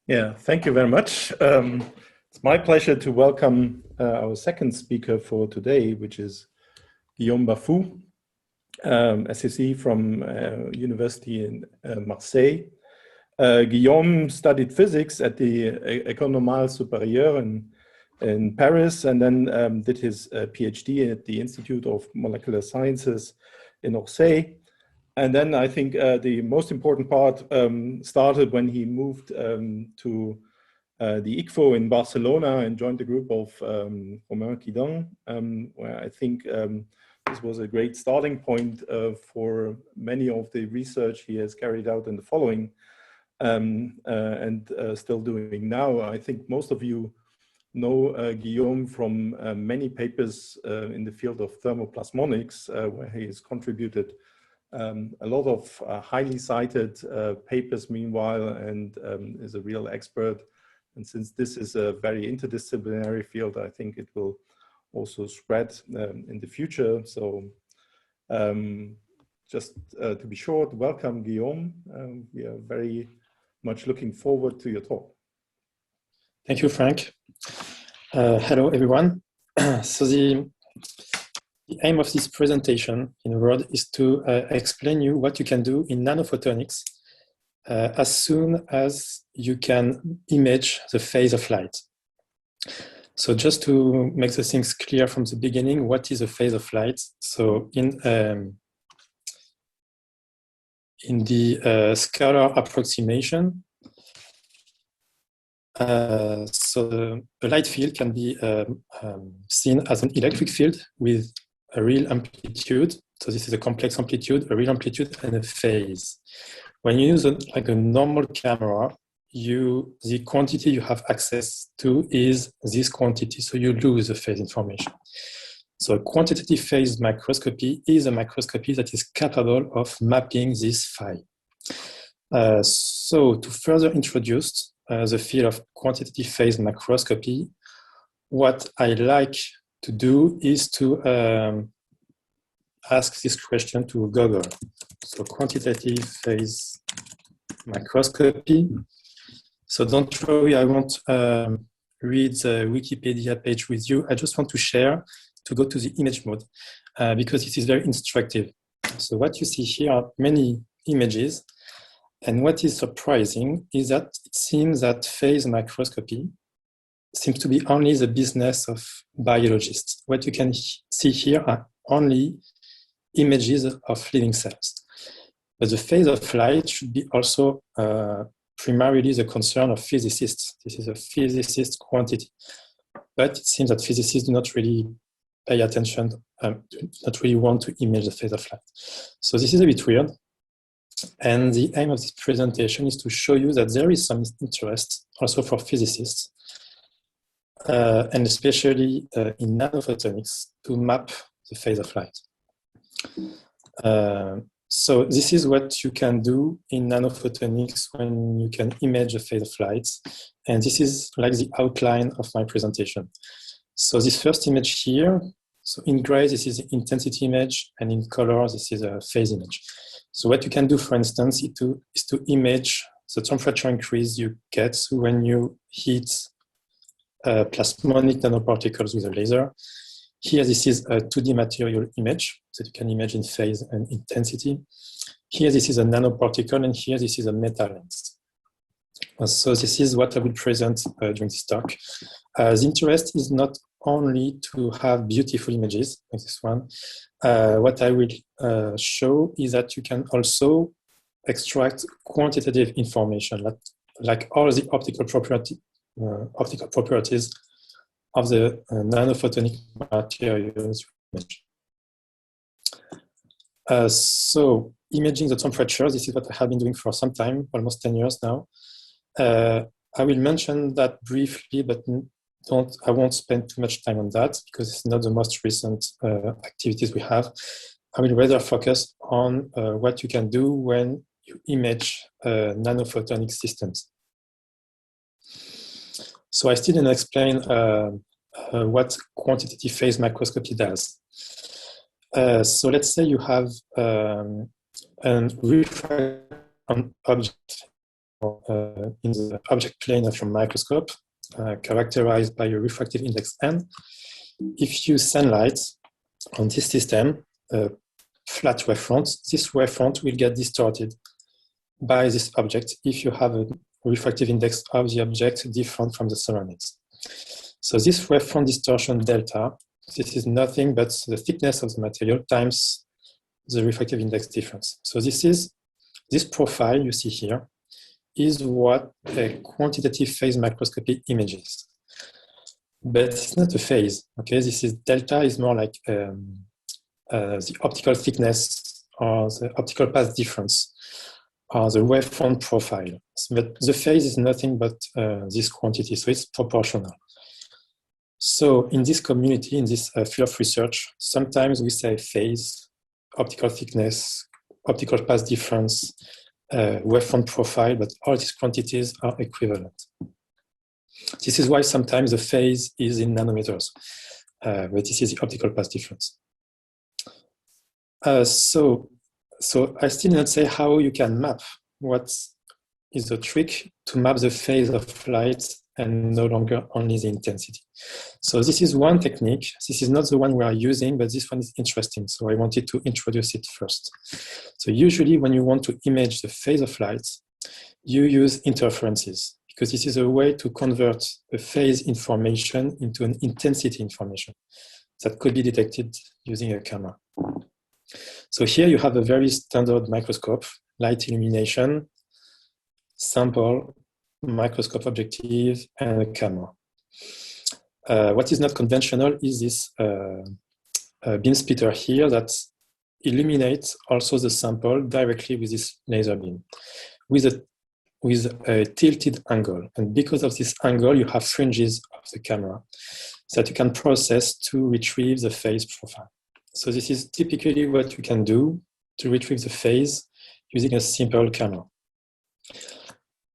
Yeah, thank you very much. It's my pleasure to welcome our second speaker for today, which is Guillaume Bafou, SSE from University in Marseille. Guillaume studied physics at the École Normale Supérieure in Paris, and then did his PhD at the Institute of Molecular Sciences in Orsay. And then I think the most important part started when he moved to the ICFO in Barcelona and joined the group of Romain Quidin, where I think this was a great starting point for many of the research he has carried out in the following and still doing now. I think most of you know Guillaume from many papers in the field of thermoplasmonics, where he has contributed a lot of highly cited papers meanwhile, and is a real expert. And since this is a very interdisciplinary field, I think it will also spread in the future. So just to be short, welcome Guillaume. We are very much looking forward to your talk. Thank you, Frank. Hello, everyone. So the aim of this presentation, in a word, is to explain you what you can do in nanophotonics as soon as you can image the phase of light. So just to make the things clear from the beginning, what is a phase of light? So in the scalar approximation, so the light field can be seen as an electric field with a real amplitude. So this is a complex amplitude, a real amplitude, and a phase. When you use like a normal camera, the quantity you have access to is this quantity, so you lose the phase information. So a quantitative phase microscopy is a microscopy that is capable of mapping this phi. So to further introduce the field of quantitative phase microscopy, what I like to do is to ask this question to Google. So quantitative phase microscopy. So don't worry, I won't read the Wikipedia page with you. I just want to share, to go to the image mode, because it is very instructive. So what you see here are many images. And what is surprising is that it seems that phase microscopy seems to be only the business of biologists. What you can see here are only images of living cells. But the phase of light should be also primarily the concern of physicists. This is a physicist quantity. But it seems that physicists do not really pay attention, do not really want to image the phase of light. So this is a bit weird. And the aim of this presentation is to show you that there is some interest also for physicists, and especially in nanophotonics, to map the phase of light. So this is what you can do in nanophotonics when you can image the phase of light. And this is like the outline of my presentation. So this first image here, so in gray, this is the intensity image, and in color, this is a phase image. So what you can do, for instance, is to image the temperature increase you get when you heat plasmonic nanoparticles with a laser. Here, this is a 2D material image that you can image in phase and intensity. Here, this is a nanoparticle, and here, this is a metal lens. So this is what I will present during this talk. The interest is not only to have beautiful images like this one. What I will show is that you can also extract quantitative information, like all the optical properties of the nanophotonic materials. So imaging the temperature, this is what I have been doing for some time, almost 10 years now. I will mention that briefly, but I won't spend too much time on that because it's not the most recent activities we have. I will rather focus on what you can do when you image nanophotonic systems. So I still didn't explain what quantitative phase microscopy does. So let's say you have an object in the object plane of your microscope, characterized by a refractive index n. If you send light on this system, flat wavefront, this wavefront will get distorted by this object if you have a refractive index of the object different from the surroundings. So this wavefront distortion delta, this is nothing but the thickness of the material times the refractive index difference. So this profile you see here is what a quantitative phase microscopy images. But it's not a phase, okay? This is delta is more like the optical thickness or the optical path difference or the wavefront profile. But the phase is nothing but this quantity, so it's proportional. So in this community, in this field of research, sometimes we say phase, optical thickness, optical path difference, wavefront profile, but all these quantities are equivalent. This is why sometimes the phase is in nanometers, but this is the optical path difference. So I still not say how you can map. What is the trick to map the phase of light and no longer only the intensity? So this is one technique. This is not the one we are using, but this one is interesting. So I wanted to introduce it first. So usually when you want to image the phase of light, you use interferences, because this is a way to convert a phase information into an intensity information that could be detected using a camera. So here you have a very standard microscope, light illumination, sample, microscope objective, and a camera. What is not conventional is this beam splitter here that illuminates also the sample directly with this laser beam with a tilted angle. And because of this angle, you have fringes of the camera that you can process to retrieve the phase profile. So this is typically what you can do to retrieve the phase using a simple camera.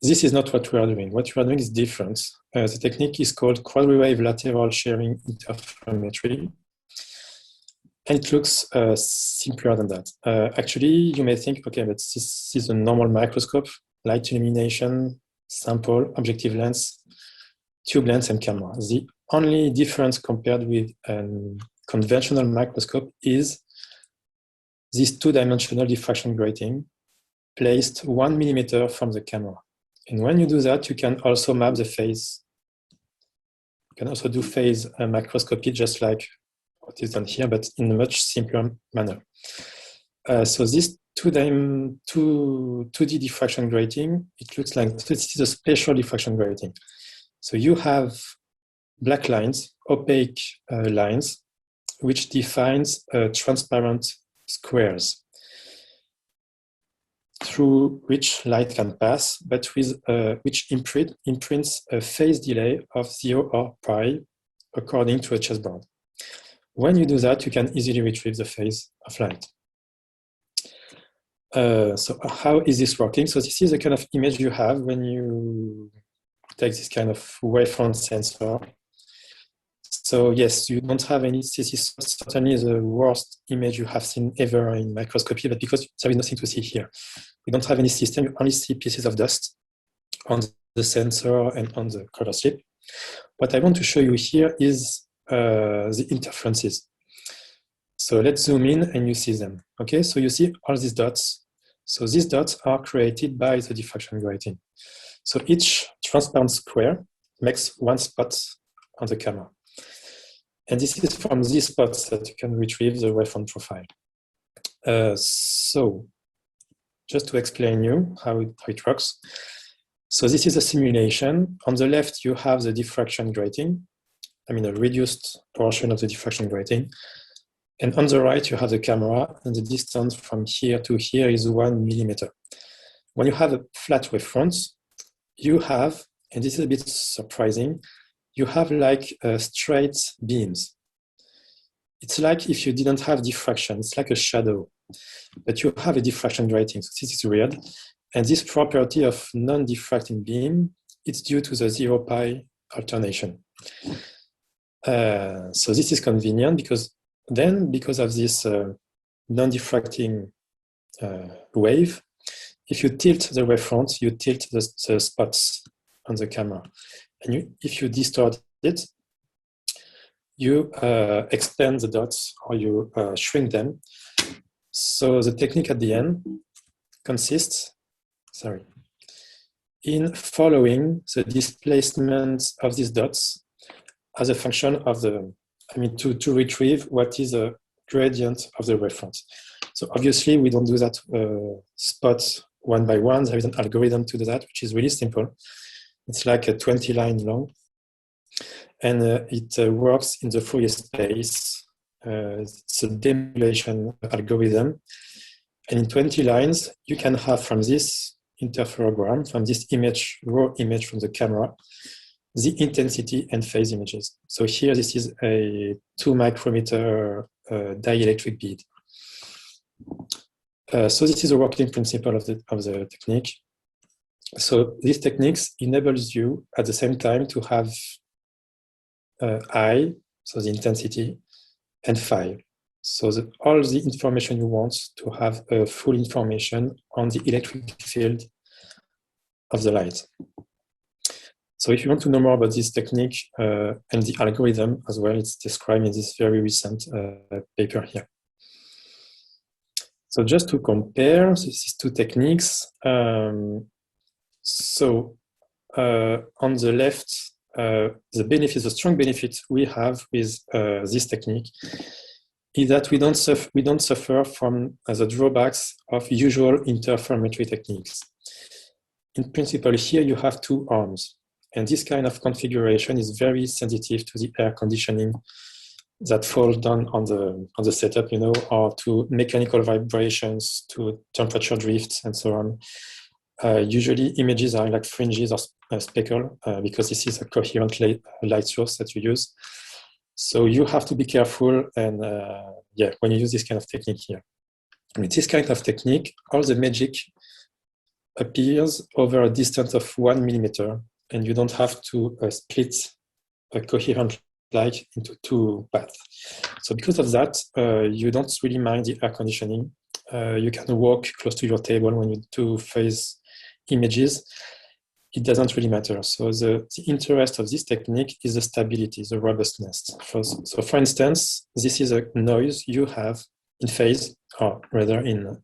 This is not what we are doing. What we are doing is different. The technique is called quadri-wave lateral sharing interferometry. And it looks simpler than that. Actually, you may think, okay, but this is a normal microscope, light illumination, sample, objective lens, tube lens, and camera. The only difference compared with a conventional microscope is this two-dimensional diffraction grating placed 1 millimeter from the camera. And when you do that, you can also map the phase. You can also do phase microscopy just like what is done here, but in a much simpler manner. So this 2D diffraction grating, it looks like this is a spatial diffraction grating. So you have black lines, opaque lines, which defines transparent squares through which light can pass, but with which imprints a phase delay of 0 or pi according to a chessboard. When you do that, you can easily retrieve the phase of light. So how is this working? So this is the kind of image you have when you take this kind of wavefront sensor. So yes, you don't have any, this is certainly the worst image you have seen ever in microscopy, but because there is nothing to see here. We don't have any system, you only see pieces of dust on the sensor and on the color strip. What I want to show you here is the interferences. So let's zoom in and you see them. Okay, so you see all these dots. So these dots are created by the diffraction grating. So each transparent square makes one spot on the camera. And this is from these spots that you can retrieve the wavefront profile. So just to explain you how it works. So this is a simulation. On the left, you have the diffraction grating. I mean, a reduced portion of the diffraction grating. And on the right, you have the camera, and the distance from here to here is 1 millimeter. When you have a flat wavefront, you have, and this is a bit surprising, you have like straight beams. It's like if you didn't have diffraction, it's like a shadow, but you have a diffraction grating, so this is weird. And this property of non-diffracting beam, it's due to the 0 pi alternation. So this is convenient because then, because of this non-diffracting wave, if you tilt the wavefront, you tilt the spots on the camera. And if you distort it, you expand the dots or you shrink them. So the technique at the end consists, in following the displacement of these dots as a function of the, to retrieve what is a gradient of the wavefront. So obviously we don't do that spot one by one. There is an algorithm to do that, which is really simple. It's like a 20 line long. And it works in the Fourier space. It's a demodulation algorithm. And in 20 lines, you can have from this interferogram, from this image, raw image from the camera, the intensity and phase images. So here, this is a 2 micrometer dielectric bead. So this is a working principle of the technique. So these techniques enables you at the same time to have I, so the intensity, and phi. So all the information you want to have full information on the electric field of the light. So if you want to know more about this technique and the algorithm as well, it's described in this very recent paper here. So just to compare these two techniques, on the left, the strong benefit we have with this technique is that we don't suffer from the drawbacks of usual interferometry techniques. In principle, here you have two arms, and this kind of configuration is very sensitive to the air conditioning that falls down on the setup, or to mechanical vibrations, to temperature drifts, and so on. Usually, images are like fringes or speckle because this is a coherent light source that you use. So you have to be careful, and when you use this kind of technique here. With this kind of technique, all the magic appears over a distance of 1 millimeter, and you don't have to split a coherent light into two paths. So because of that, you don't really mind the air conditioning. You can walk close to your table when you do phase images. It doesn't really matter. So the interest of this technique is the stability, the robustness. So for instance, this is a noise you have in phase, or rather in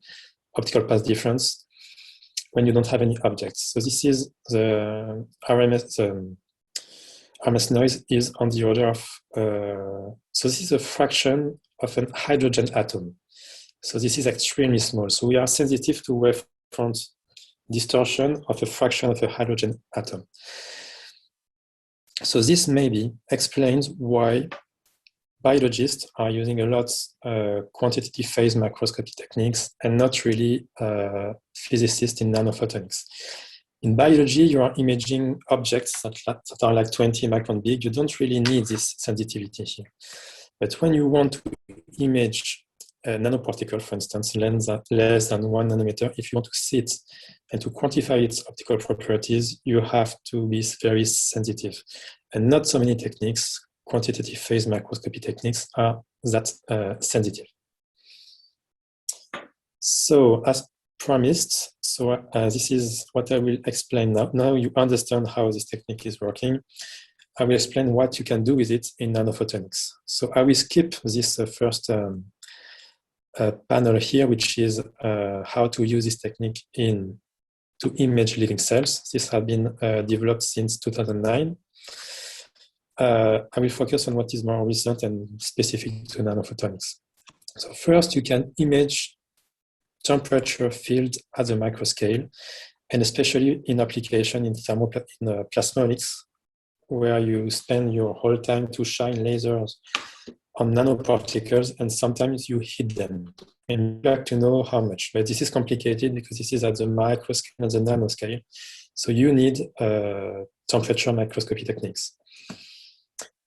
optical path difference, when you don't have any objects. So this is the RMS noise is on the order of, so this is a fraction of an hydrogen atom. So this is extremely small. So we are sensitive to wavefront distortion of a fraction of a hydrogen atom. So this maybe explains why biologists are using a lot quantitative phase microscopy techniques and not really physicists in nanophotonics. In biology, you are imaging objects that are like 20 micron big. You don't really need this sensitivity here. But when you want to image a nanoparticle, for instance, less than 1 nanometer, if you want to see it and to quantify its optical properties, you have to be very sensitive. And not so many techniques, quantitative phase microscopy techniques, are that sensitive. So as promised, this is what I will explain now. Now you understand how this technique is working. I will explain what you can do with it in nanophotonics. So I will skip this first panel here, which is how to use this technique to image living cells. This has been developed since 2009. I will focus on what is more recent and specific to nanophotonics. So first, you can image temperature field at the microscale, and especially in application in plasmonics, where you spend your whole time to shine lasers on nanoparticles, and sometimes you hit them. And you'd like to know how much, but this is complicated because this is at the microscale and the nanoscale. So you need temperature microscopy techniques.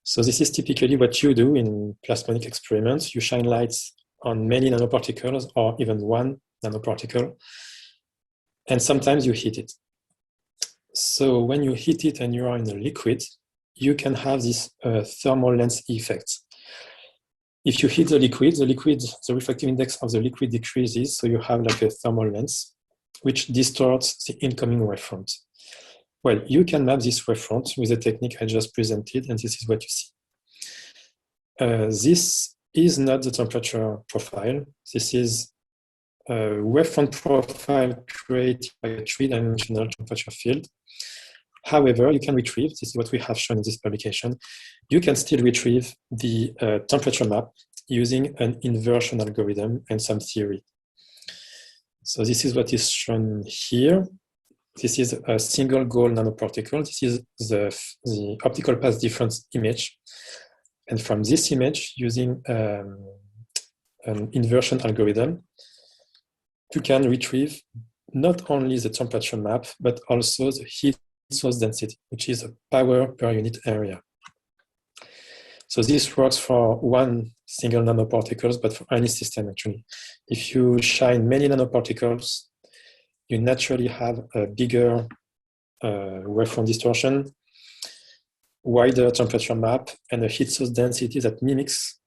So this is typically what you do in plasmonic experiments. You shine lights on many nanoparticles or even one nanoparticle, and sometimes you hit it. So when you hit it and you are in a liquid, you can have this thermal lens effect. If you hit the liquid, the refractive index of the liquid decreases, so you have like a thermal lens. which distorts the incoming wavefront. Well, you can map this wavefront with the technique I just presented, and this is what you see. This is not the temperature profile. This is a wavefront profile created by a three-dimensional temperature field. However, you can retrieve, this is what we have shown in this publication, you can still retrieve the temperature map using an inversion algorithm and some theory. So this is what is shown here. This is a single Gauge nanoparticle. This is the optical path difference image. And from this image, using an inversion algorithm, you can retrieve not only the temperature map, but also the heat source density, which is a power per unit area. So this works for one single nanoparticles, but for any system actually. If you shine many nanoparticles, you naturally have a bigger wavefront distortion, wider temperature map, and a heat source density that mimics,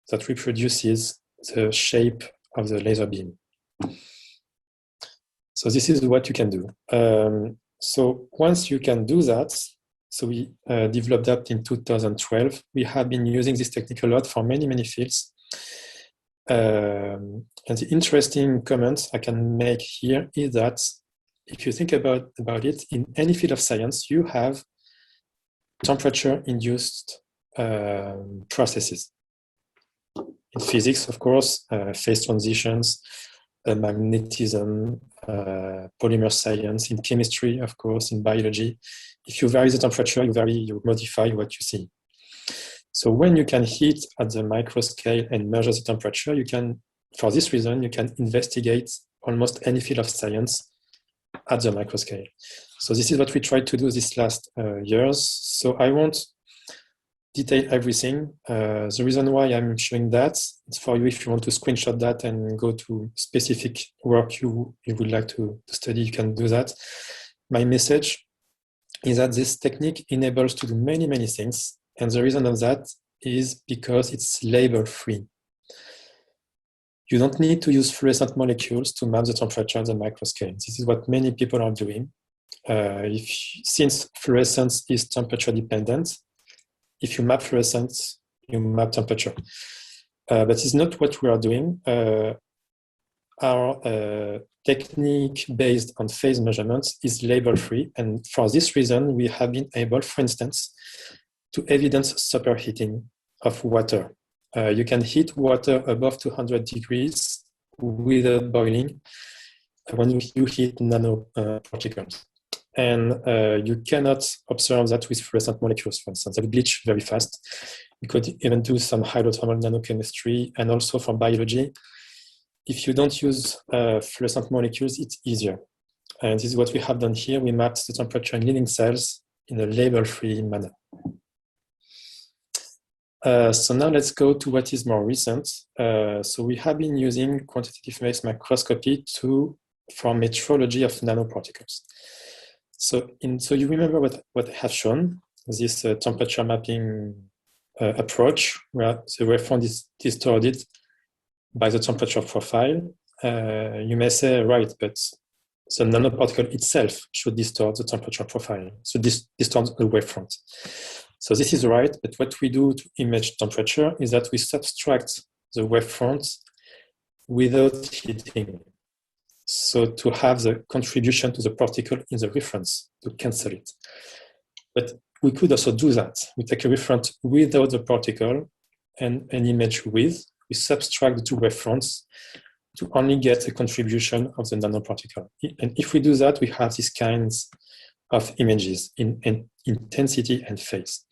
that reproduces the shape of the laser beam. So this is what you can do. So once you can do that, so we developed that in 2012. We have been using this technique a lot for many, many fields. And the interesting comment I can make here is that if you think about it, in any field of science, you have temperature-induced processes. In physics, of course, phase transitions, magnetism, polymer science, in chemistry, of course, in biology. If you vary the temperature, you modify what you see. So when you can heat at the micro scale and measure the temperature, you can, for this reason, you can investigate almost any field of science at the micro scale. So this is what we tried to do these last years. So I won't detail everything. The reason why I'm showing that, it's for you if you want to screenshot that and go to specific work you would like to study, you can do that. My message is that this technique enables to do many, many things. And the reason of that is because it's label-free. You don't need to use fluorescent molecules to map the temperature at the microscale. This is what many people are doing. Since fluorescence is temperature dependent, if you map fluorescence, you map temperature. But it's not what we are doing. Our technique based on phase measurements is label-free. And for this reason, we have been able, for instance, to evidence superheating of water. You can heat water above 200 degrees without boiling when you heat nanoparticles. And you cannot observe that with fluorescent molecules, for instance. They bleach very fast. You could even do some hydrothermal nanochemistry, and also for biology. If you don't use fluorescent molecules, it's easier. And this is what we have done here. We mapped the temperature in living cells in a label-free manner. So now let's go to what is more recent. So we have been using quantitative phase microscopy for metrology of nanoparticles. So you remember what I have shown, this temperature mapping approach, where the wavefront is distorted by the temperature profile. You may say, right, but the nanoparticle itself should distort the temperature profile, so distort the wavefront. So this is right, but what we do to image temperature is that we subtract the wavefront without heating. So to have the contribution to the particle in the reference, to cancel it. But we could also do that. We take a reference without the particle and an image with. We subtract the two wavefronts to only get a contribution of the nanoparticle. And if we do that, we have these kinds of images in intensity and phase.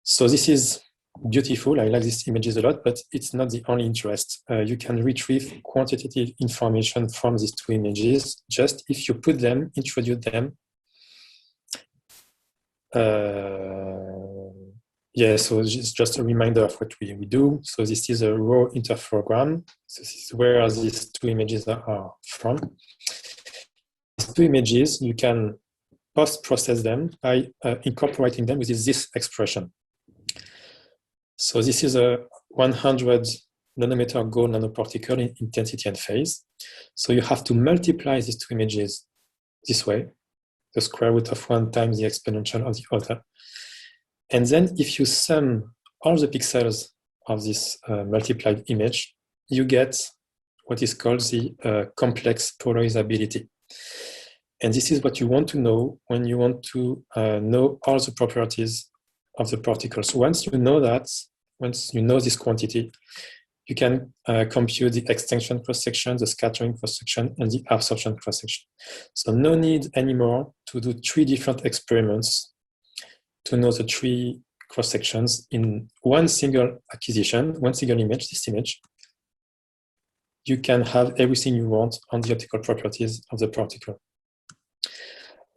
So this is beautiful. I like these images a lot, but it's not the only interest. You can retrieve quantitative information from these two images just if you put them, introduce them. Yeah, so it's just a reminder of what we do. So this is a raw interferogram. So this is where these two images are from. These two images, you can post-process them by incorporating them with this expression. So this is a 100 nanometer gold nanoparticle in intensity and phase. So you have to multiply these two images this way, the square root of one times the exponential of the other. And then if you sum all the pixels of this multiplied image, you get what is called the complex polarizability. And this is what you want to know when you want to know all the properties of the particles. Once you know that, once you know this quantity, you can compute the extinction cross-section, the scattering cross-section, and the absorption cross-section. So no need anymore to do 3 different experiments to know the 3 cross-sections in one single acquisition, one single image, this image. You can have everything you want on the optical properties of the particle.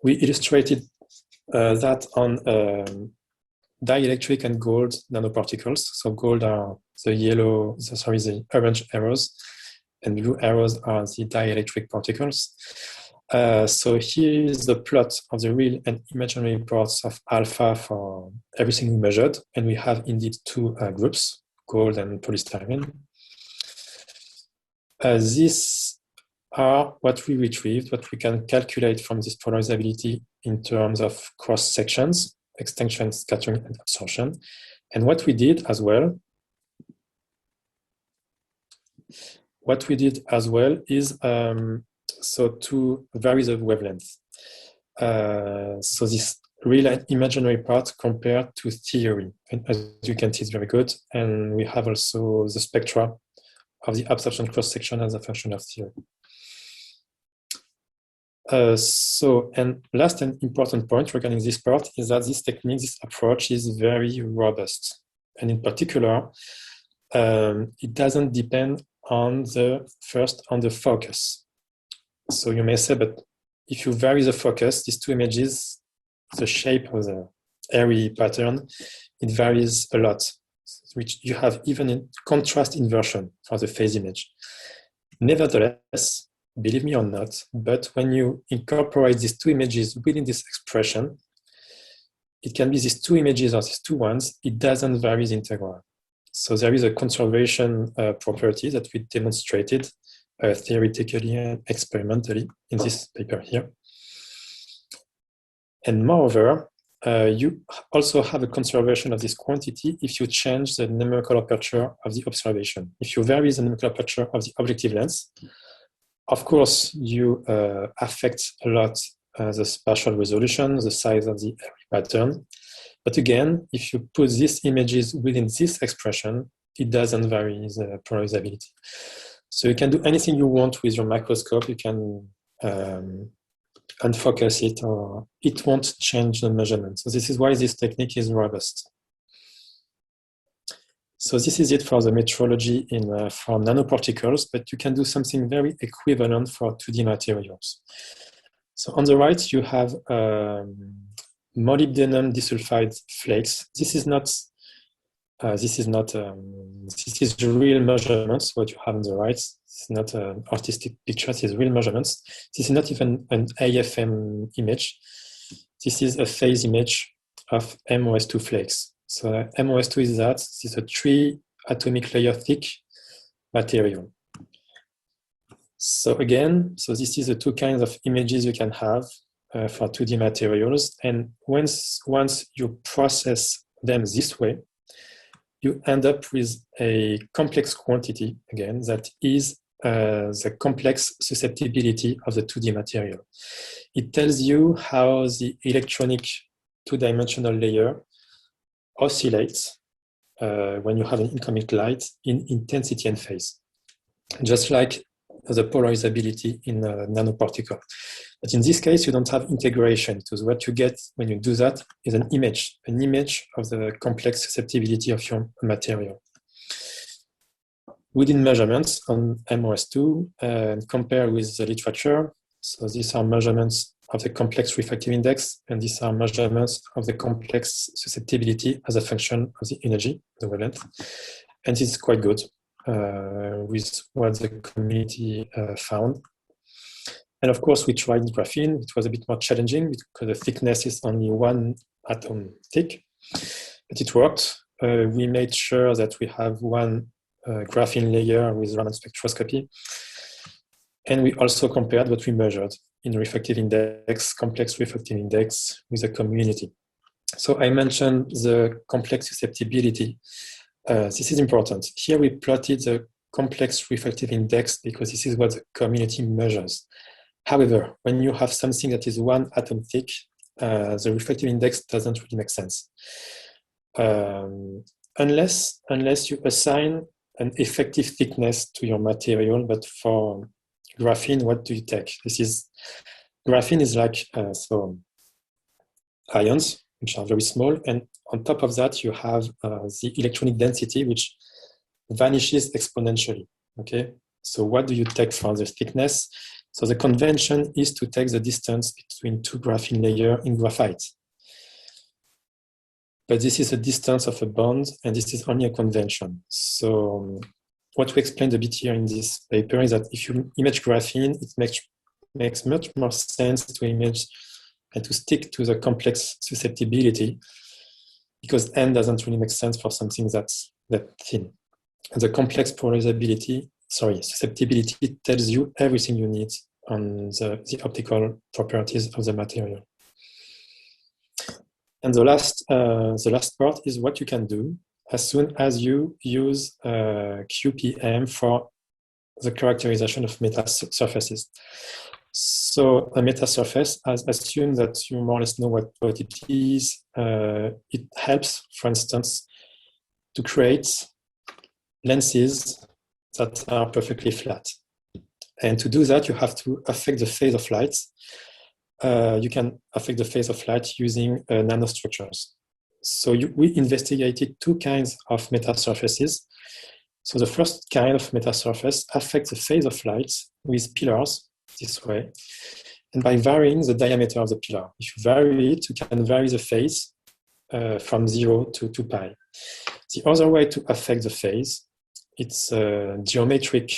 We illustrated that on dielectric and gold nanoparticles. So gold are the orange arrows, and blue arrows are the dielectric particles. So here is the plot of the real and imaginary parts of alpha for everything we measured. And we have indeed 2 groups, gold and polystyrene. These are what we retrieved, what we can calculate from this polarizability in terms of cross sections, extinction, scattering, and absorption. And what we did as well, is so to vary the wavelength. So this real and imaginary part compared to theory. And as you can see, it's very good. And we have also the spectra of the absorption cross-section as a function of theory. And last and important point regarding this part is that this technique, this approach is very robust. And in particular, it doesn't depend on the focus. So you may say, but if you vary the focus, these 2 images, the shape of the airy pattern, it varies a lot, which you have even in contrast inversion for the phase image. Nevertheless, believe me or not, but when you incorporate these 2 images within this expression, it can be these 2 images or these 2 ones, it doesn't vary the integral. So there is a conservation property that we demonstrated theoretically and experimentally in this paper here. And moreover, you also have a conservation of this quantity if you change the numerical aperture of the observation. If you vary the numerical aperture of the objective lens, of course, you affect a lot the spatial resolution, the size of the pattern. But again, if you put these images within this expression, it doesn't vary the polarizability. So you can do anything you want with your microscope. You can unfocus it, or it won't change the measurement. So this is why this technique is robust. So this is it for the metrology for nanoparticles, but you can do something very equivalent for 2D materials. So on the right, you have molybdenum disulfide flakes. This is real measurements. What you have on the right, it's not an artistic picture. This is real measurements. This is not even an AFM image. This is a phase image of MOS2 flakes. So MOS2 is that. This is a 3 atomic layer thick material. So again, this is the 2 kinds of images you can have for 2D materials. And once you process them this way, you end up with a complex quantity, again, that is the complex susceptibility of the 2D material. It tells you how the electronic 2-dimensional layer oscillates when you have an incoming light in intensity and phase, just like the polarizability in a nanoparticle. But in this case, you don't have integration, because what you get when you do that is an image of the complex susceptibility of your material. We did measurements on MOS2 and compare with the literature. So these are measurements of the complex refractive index, and these are measurements of the complex susceptibility as a function of the energy, the wavelength. And this is quite good with what the community found. And of course, we tried graphene. It was a bit more challenging because the thickness is only 1 atom thick, but it worked. We made sure that we have one graphene layer with Raman spectroscopy. And we also compared what we measured in refractive index, complex refractive index with the community. So I mentioned the complex susceptibility. This is important. Here we plotted the complex refractive index because this is what the community measures. However, when you have something that is 1 atom thick, the refractive index doesn't really make sense. Unless you assign an effective thickness to your material, but for graphene, what do you take? Graphene is like ions, which are very small, and on top of that, you have the electronic density, which vanishes exponentially, okay? So what do you take for the thickness? So the convention is to take the distance between 2 graphene layers in graphite. But this is a distance of a bond, and this is only a convention. So what we explained a bit here in this paper is that if you image graphene, it makes much more sense to image and to stick to the complex susceptibility, because N doesn't really make sense for something that's that thin. And the complex susceptibility tells you everything you need on the optical properties of the material. And the last part is what you can do as soon as you use QPM for the characterization of metasurfaces. So a metasurface, assume that you more or less know what it is. It helps, for instance, to create lenses that are perfectly flat. And to do that, you have to affect the phase of light. You can affect the phase of light using nanostructures. So we investigated 2 kinds of metasurfaces. So the first kind of metasurface affects the phase of light with pillars this way, and by varying the diameter of the pillar. If you vary it, you can vary the phase from 0 to 2 pi. The other way to affect the phase, it's a geometric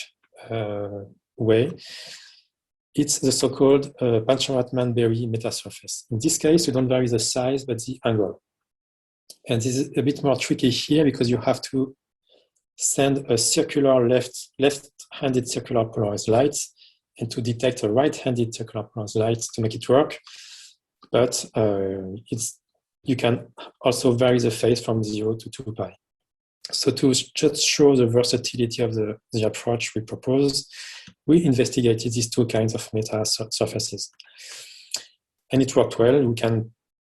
way. It's the so-called Pancharathman-Berry metasurface. In this case, you don't vary the size, but the angle. And this is a bit more tricky here because you have to send a circular left-handed circular polarized light and to detect a right-handed circular polarized light to make it work. But you can also vary the phase from 0 to 2 pi. So to just show the versatility of the approach we propose, we investigated these 2 kinds of metasurfaces. And it worked well. We can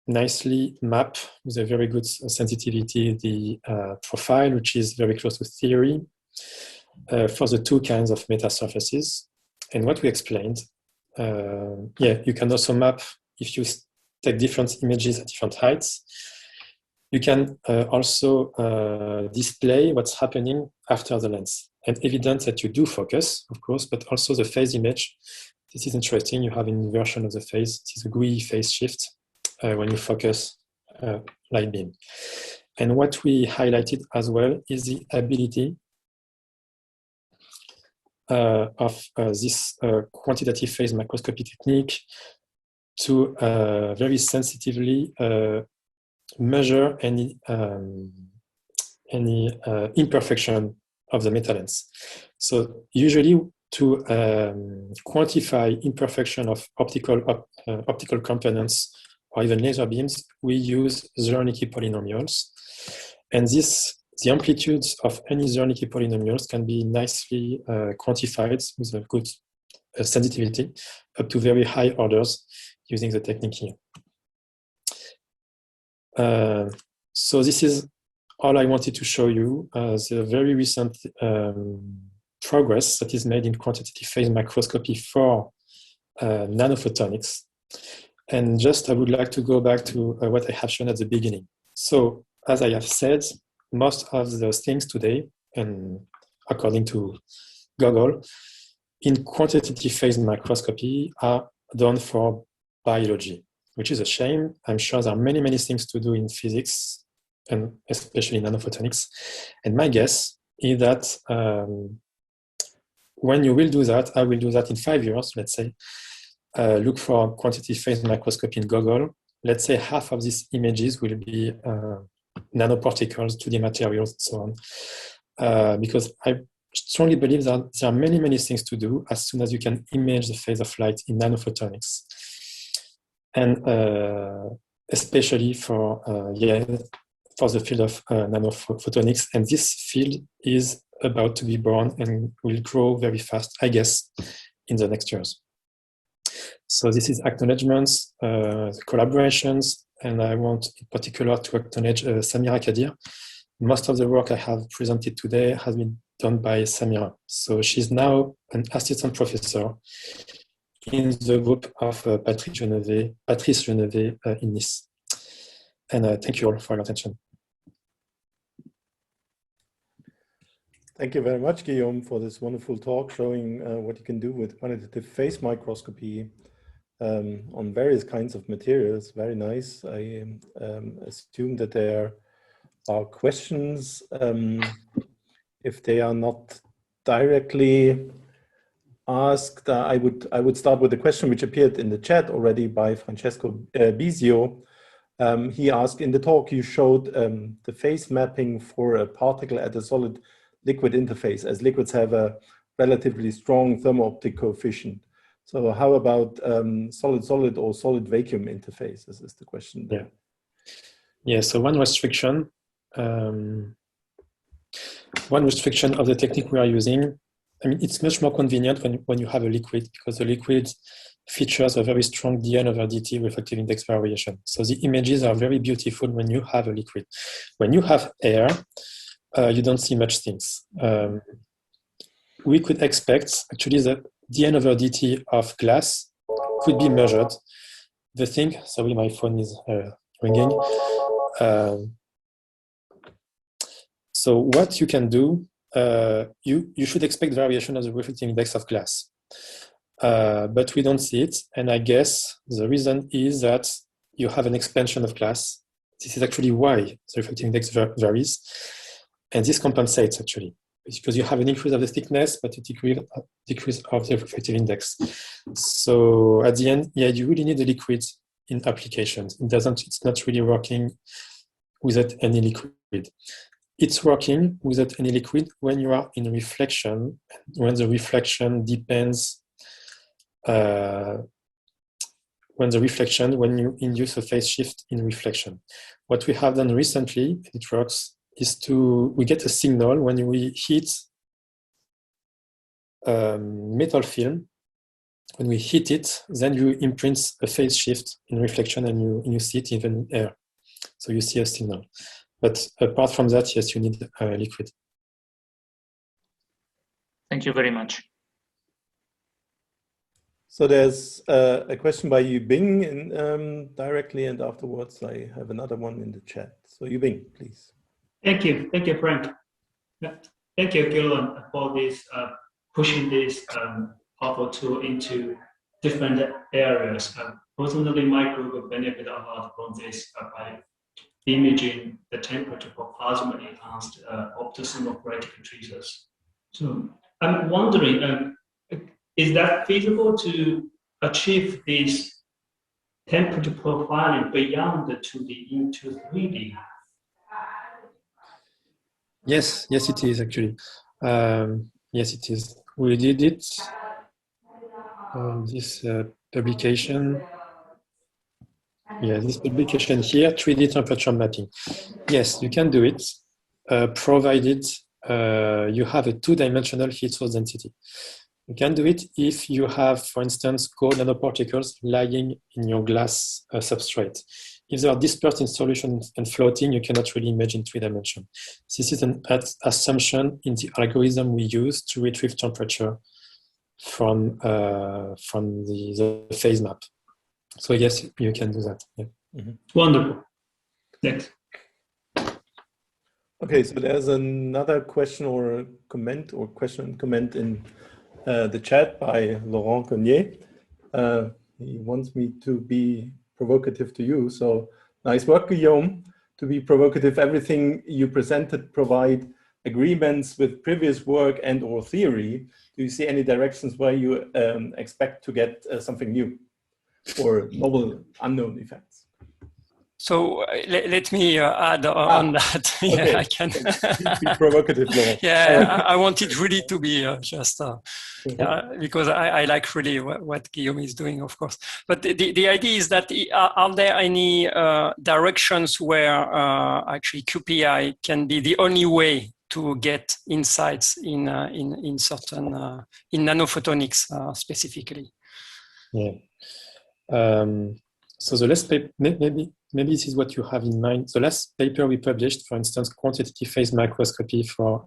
nicely map with a very good sensitivity the profile, which is very close to theory, for the 2 kinds of metasurfaces. And what we explained, you can also map if you take different images at different heights. You can also display what's happening after the lens and evidence that you do focus, of course, but also the phase image. This is interesting. You have an inversion of the phase. This is a GUI phase shift when you focus light beam. And what we highlighted as well is the ability of this quantitative phase microscopy technique to very sensitively measure any imperfection of the metalens. So usually to quantify imperfection of optical components or even laser beams, we use Zernike polynomials. And the amplitudes of any Zernike polynomials can be nicely quantified with a good sensitivity up to very high orders using the technique here. So this is all I wanted to show you, the very recent progress that is made in quantitative phase microscopy for nanophotonics. And just I would like to go back to what I have shown at the beginning. So as I have said, most of those things today, and according to Google, in quantitative phase microscopy are done for biology, which is a shame. I'm sure there are many, many things to do in physics, and especially nanophotonics. And my guess is that when you will do that, I will do that in 5 years, let's say, look for quantitative phase microscopy in Google. Let's say half of these images will be nanoparticles, 2D materials, and so on. because I strongly believe that there are many, many things to do as soon as you can image the phase of light in nanophotonics. And especially for the field of nanophotonics. And this field is about to be born and will grow very fast, I guess, in the next years. So this is acknowledgements, collaborations, and I want in particular to acknowledge Samira Kadir. Most of the work I have presented today has been done by Samira. So she's now an assistant professor in the group of Patrice Genevet in Nice. And thank you all for your attention. Thank you very much, Guillaume, for this wonderful talk showing what you can do with quantitative phase microscopy on various kinds of materials. Very nice. I assume that there are questions. If they are not directly asked, I would start with a question which appeared in the chat already by Francesco Bisio. He asked, in the talk you showed the phase mapping for a particle at a solid liquid interface, as liquids have a relatively strong thermo-optic coefficient. So how about solid-solid or solid vacuum interfaces is the question there. Yeah, so one restriction of the technique we are using, I mean, it's much more convenient when you have a liquid, because the liquid features a very strong dn over dt refractive index variation. So the images are very beautiful when you have a liquid. When you have air, you don't see much things. We could expect actually that dn over dt of glass could be measured. The thing, sorry, my phone is ringing. So what you can do, you should expect variation of the refractive index of glass. But we don't see it. And I guess the reason is that you have an expansion of glass. This is actually why the refractive index varies. And this compensates actually, because you have an increase of the thickness, but a decrease of the refractive index. So at the end, yeah, you really need the liquid in applications. It's not really working without any liquid. It's working without any liquid when you are in reflection, when the reflection depends, when you induce a phase shift in reflection. What we have done recently, it works, is we get a signal when we hit metal film. When we hit it, then you imprint a phase shift in reflection, and you see it even in air. So you see a signal. But apart from that, yes, you need a liquid. Thank you very much. So there's a question by Yubing directly, and afterwards I have another one in the chat. So Yubing, please. Thank you, Frank. Thank you, Guillaume, for this pushing this powerful tool into different areas. Personally, my group will benefit a lot from this by imaging the temperature for plasma enhanced optosonographic traces. So I'm wondering, is that feasible to achieve this temperature profiling beyond the 2D into 3D? Yes, it is actually. Yes, it is. We did it on this publication. Yeah, this publication here, 3D temperature mapping. Yes, you can do it, provided you have a two-dimensional heat source density. You can do it if you have, for instance, gold nanoparticles lying in your glass substrate. If they are dispersed in solution and floating, you cannot really image in 3 dimensions. This is an assumption in the algorithm we use to retrieve temperature from the phase map. So yes, you can do that. Yeah. Mm-hmm. Wonderful. Next. Okay, so there's another question or comment in the chat by Laurent Cognier. He wants me to be provocative to you. So nice work, Guillaume. To be provocative, everything you presented provide agreements with previous work and or theory. Do you see any directions where you expect to get something new or novel unknown effects? So let me add on that. Yeah, okay. I can. Be provocative, Laurent. Yeah, I want it really to be just because I like really what Guillaume is doing, of course. But the idea is that are there any directions where actually QPI can be the only way to get insights in certain in nanophotonics specifically? Yeah. So the last paper, maybe this is what you have in mind. The last paper we published, for instance, quantitative phase microscopy for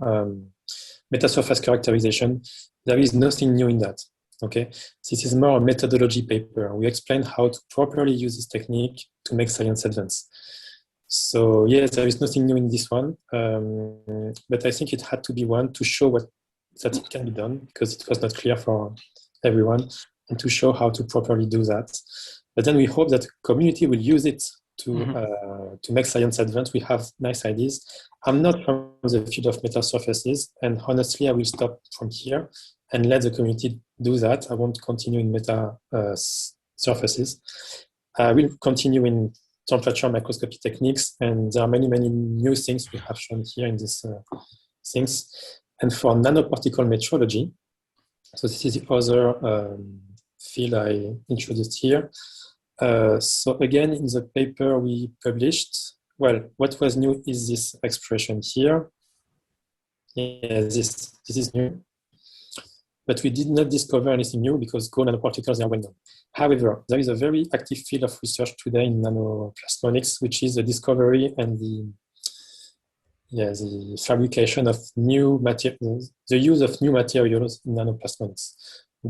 metasurface characterization, there is nothing new in that. Okay, this is more a methodology paper. We explain how to properly use this technique to make science advance. So yes, there is nothing new in this one, but I think it had to be one to show that it can be done, because it was not clear for everyone, and to show how to properly do that. But then we hope that the community will use it to make science advance. We have nice ideas. I'm not from the field of metasurfaces, and honestly, I will stop from here and let the community do that. I won't continue in meta surfaces. I will continue in temperature microscopy techniques, and there are many new things we have shown here in these things. And for nanoparticle metrology, so this is the other field I introduced here. So again, in the paper we published, well, what was new is this expression here. Yeah, this is new. But we did not discover anything new because Go nanoparticles are well known. However, there is a very active field of research today in nanoplasmonics, which is the discovery and the fabrication of new materials, the use of new materials in nanoplasmonics.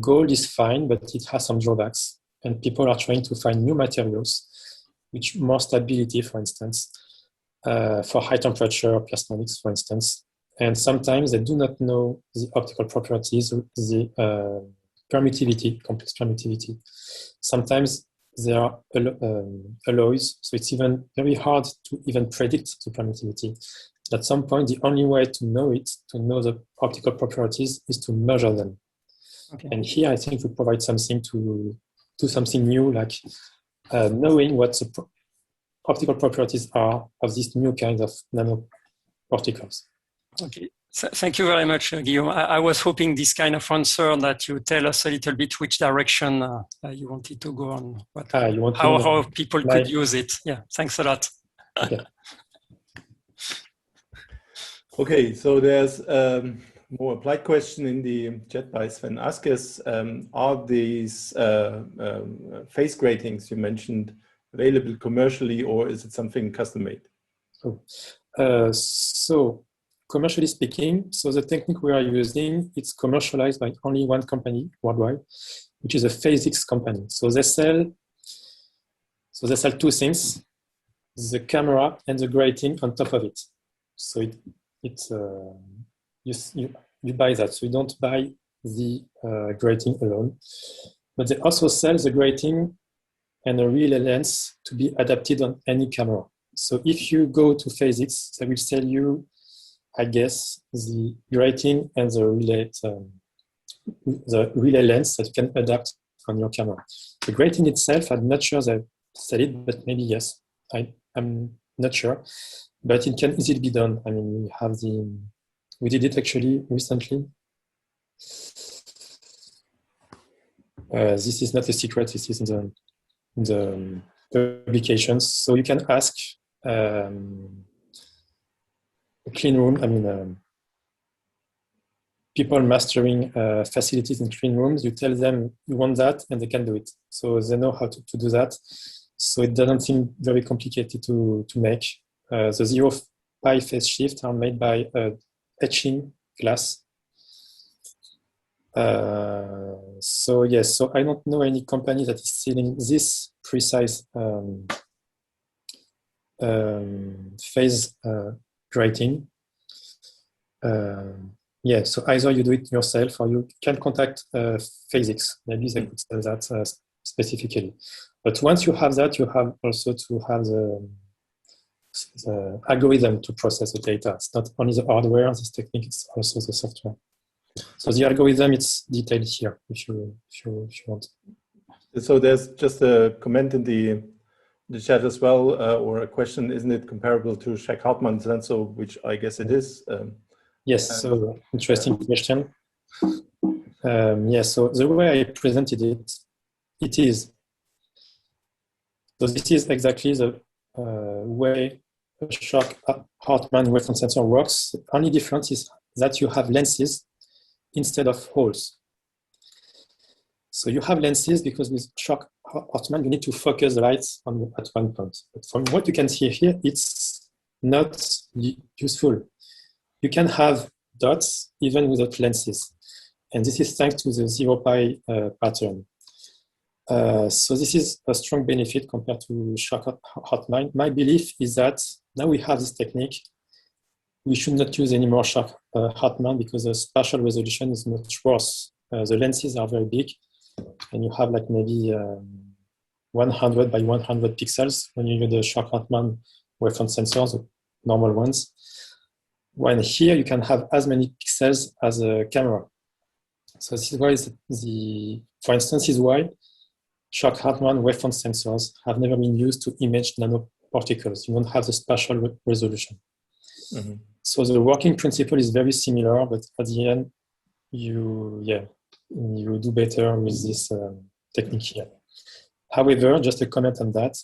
Gold is fine, but it has some drawbacks, and people are trying to find new materials, which more stability, for instance, for high temperature plasmonics, for instance. And sometimes they do not know the optical properties, the permittivity, complex permittivity. Sometimes there are alloys, so it's even very hard to even predict the permittivity. At some point, the only way to know it, to know the optical properties, is to measure them. Okay. And here, I think we provide something to do something new, like knowing what the optical properties are of these new kinds of nanoparticles. Okay, so thank you very much, Guillaume. I was hoping this kind of answer that you tell us a little bit which direction you wanted to go on, how people could use it. Yeah, thanks a lot. Okay. Okay, so there's more applied question in the chat by Sven Askes. Are these phase gratings you mentioned available commercially, or is it something custom made? So commercially speaking, so the technique we are using, it's commercialized by only one company worldwide, which is a PhasX company. So they sell two things: the camera and the grating on top of it. So you buy that. So you don't buy the grating alone, but they also sell the grating and a relay lens to be adapted on any camera. So if you go to PhasX, they will sell you, I guess, the grating and the relay lens that you can adapt on your camera. The grating itself, I'm not sure they sell it, but maybe yes. I'm not sure, but it can easily be done. I mean, we did it actually recently. This is not a secret. This is in the publications. So you can ask a clean room. I mean, people mastering facilities in clean rooms. You tell them you want that, and they can do it. So they know how to do that. So it doesn't seem very complicated to make. The 0 pi phase shift are made by etching glass. So yes, so I don't know any company that is selling this precise phase grating. Yeah, so either you do it yourself or you can contact PhasX. Maybe they could sell that specifically. But once you have that, you have also to have the algorithm to process the data. It's not only the hardware, this technique, it's also the software. So the algorithm, it's detailed here, if you want. So there's just a comment in the the chat as well, or a question, isn't it comparable to Scheck-Hartmann sensor, which I guess it is? Yes, so interesting question. So the way I presented it, it is. So this is exactly the way a Scheck-Hartmann waveform sensor works. The only difference is that you have lenses instead of holes. So you have lenses because with Scheck-Hartmann, you need to focus the lights at one point. But from what you can see here, it's not useful. You can have dots even without lenses. And this is thanks to the 0 pi pattern. So this is a strong benefit compared to Scheck-Hartmann. My belief is that now we have this technique, we should not use any more Scheck-Hartmann because the spatial resolution is much worse. The lenses are very big, and you have like maybe 100 by 100 pixels when you use the Scheck-Hartmann waveform sensors, the normal ones. When here you can have as many pixels as a camera. So this is why for instance, is why Scheck-Hartmann waveform sensors have never been used to image nanoparticles. You don't have the spatial resolution. Mm-hmm. So the working principle is very similar, but at the end, you do better with this technique here. However, just a comment on that.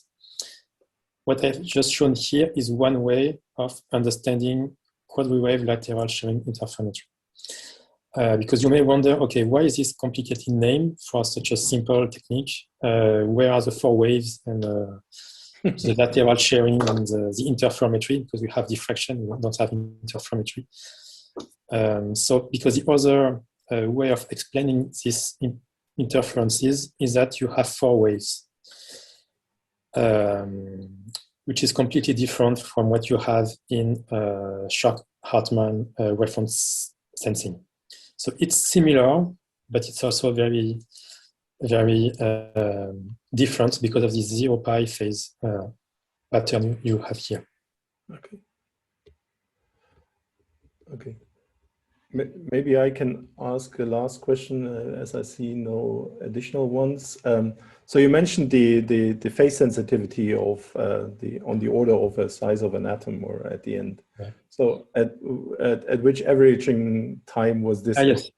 What I've just shown here is one way of understanding quadri-wave lateral sharing interferometry. Because you may wonder, okay, why is this complicated name for such a simple technique? Where are the 4 waves and the lateral sharing and the interferometry? Because we have diffraction, we don't have interferometry. So because the other way of explaining these interferences is that you have 4 waves, which is completely different from what you have in Scheck-Hartmann waveform sensing. So it's similar, but it's also very, very different because of this 0 pi phase pattern you have here. Okay. Okay. Maybe I can ask a last question, as I see no additional ones. So you mentioned the phase sensitivity of on the order of a size of an atom, or at the end. Right. So at which averaging time was this? Yes.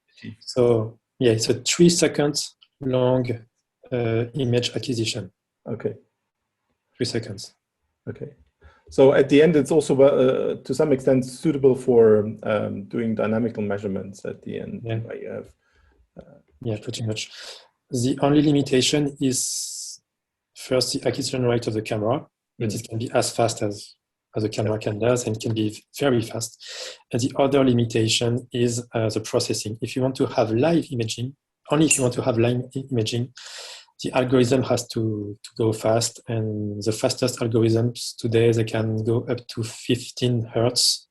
So yeah, it's a 3 seconds long image acquisition. Okay. 3 seconds. Okay. So at the end, it's also to some extent suitable for doing dynamical measurements at the end. Yeah, you have, yeah, pretty much. The only limitation is first the acquisition rate of the camera, but it can be as fast as the camera can does, and can be very fast. And the other limitation is the processing. If you want to have live imaging, only if you want to have live imaging, the algorithm has to go fast, and the fastest algorithms today, they can go up to 15 hertz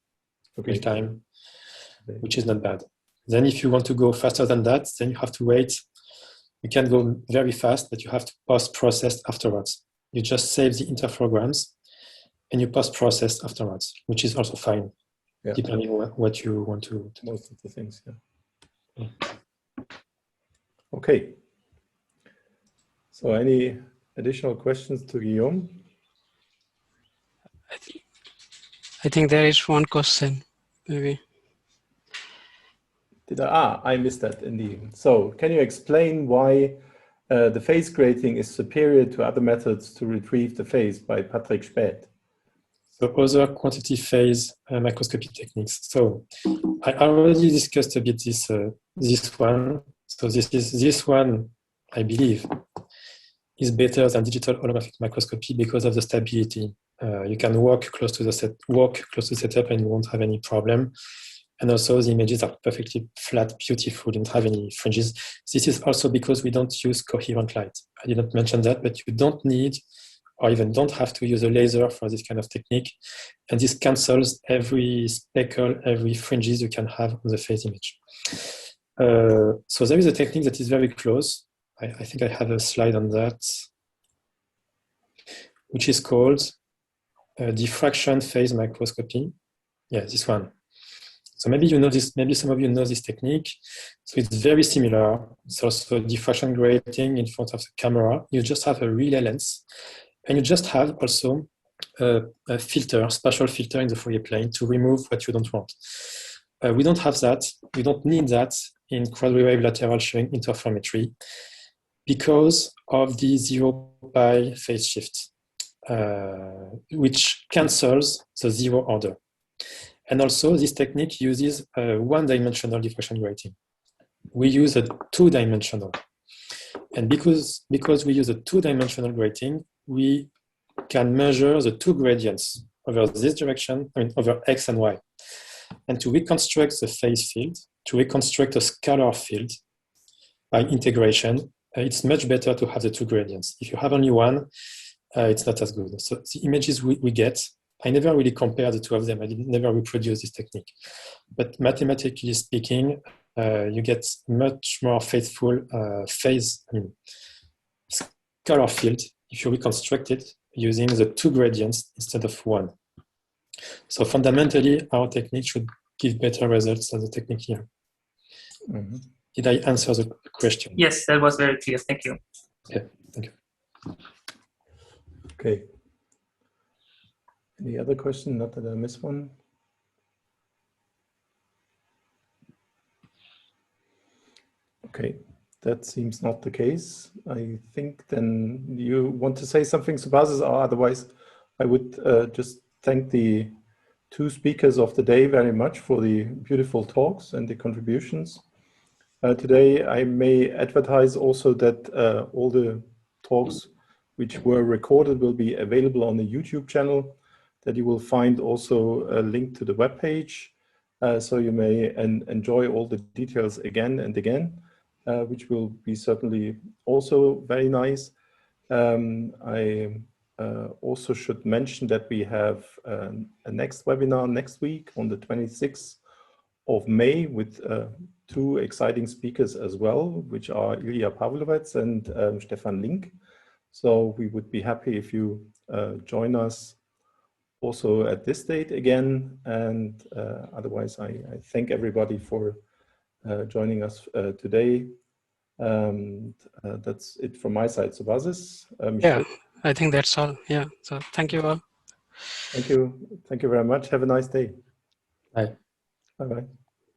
real time, which is not bad. Then if you want to go faster than that, then you have to wait. You can go very fast, but you have to post-process afterwards. You just save the interferograms, and you post-process afterwards, which is also fine, depending on what you want to do. Most of the things, yeah. Okay. So any additional questions to Guillaume? I think there is one question, maybe. I missed that indeed. So can you explain why the phase grating is superior to other methods to retrieve the phase by Patrick Späth? So other quantity phase microscopy techniques. So I already discussed a bit this one. So this one, I believe, is better than digital holographic microscopy because of the stability. You can walk close to the setup and you won't have any problem. And also the images are perfectly flat, beautiful, don't have any fringes. This is also because we don't use coherent light. I didn't mention that, but you don't need or even don't have to use a laser for this kind of technique. And this cancels every speckle, every fringes you can have on the phase image. So there is a technique that is very close. I think I have a slide on that, which is called diffraction phase microscopy. Yeah, this one. So maybe you know this, maybe some of you know this technique. So it's very similar. It's also diffraction grating in front of the camera. You just have a relay lens And you just have also a filter, spatial filter in the Fourier plane to remove what you don't want. We don't have that. We don't need that in quadriwave lateral showing interferometry because of the 0 pi phase shift, which cancels the 0 order. And also, this technique uses a one-dimensional diffraction grating. We use a two-dimensional. And because we use a two-dimensional grating, we can measure the two gradients over this direction, over X and Y. And to reconstruct the phase field, to reconstruct a scalar field by integration, it's much better to have the two gradients. If you have only one, it's not as good. So the images we get, I never really compare the two of them. I never reproduce this technique. But mathematically speaking, you get much more faithful scalar field if you reconstruct it using the two gradients instead of one. So fundamentally, our technique should give better results than the technique here. Mm-hmm. Did I answer the question? Yes, that was very clear. Thank you. Okay, thank you. Okay. Any other question? Not that I missed one. Okay, that seems not the case. I think then you want to say something, Subhasis, or otherwise I would just thank the two speakers of the day very much for the beautiful talks and the contributions. Today I may advertise also that all the talks which were recorded will be available on the YouTube channel, that you will find also a link to the webpage, so you may enjoy all the details again and again, which will be certainly also very nice. I also should mention that we have a next webinar next week on the 26th of May with two exciting speakers as well, which are Ilya Pavlovets and Stefan Link. So we would be happy if you join us also at this date again. And otherwise, I thank everybody for joining us today. That's it from my side. Subhasis? Yeah, I think that's all. Yeah, so thank you all. Thank you. Thank you very much. Have a nice day. Bye. Bye-bye.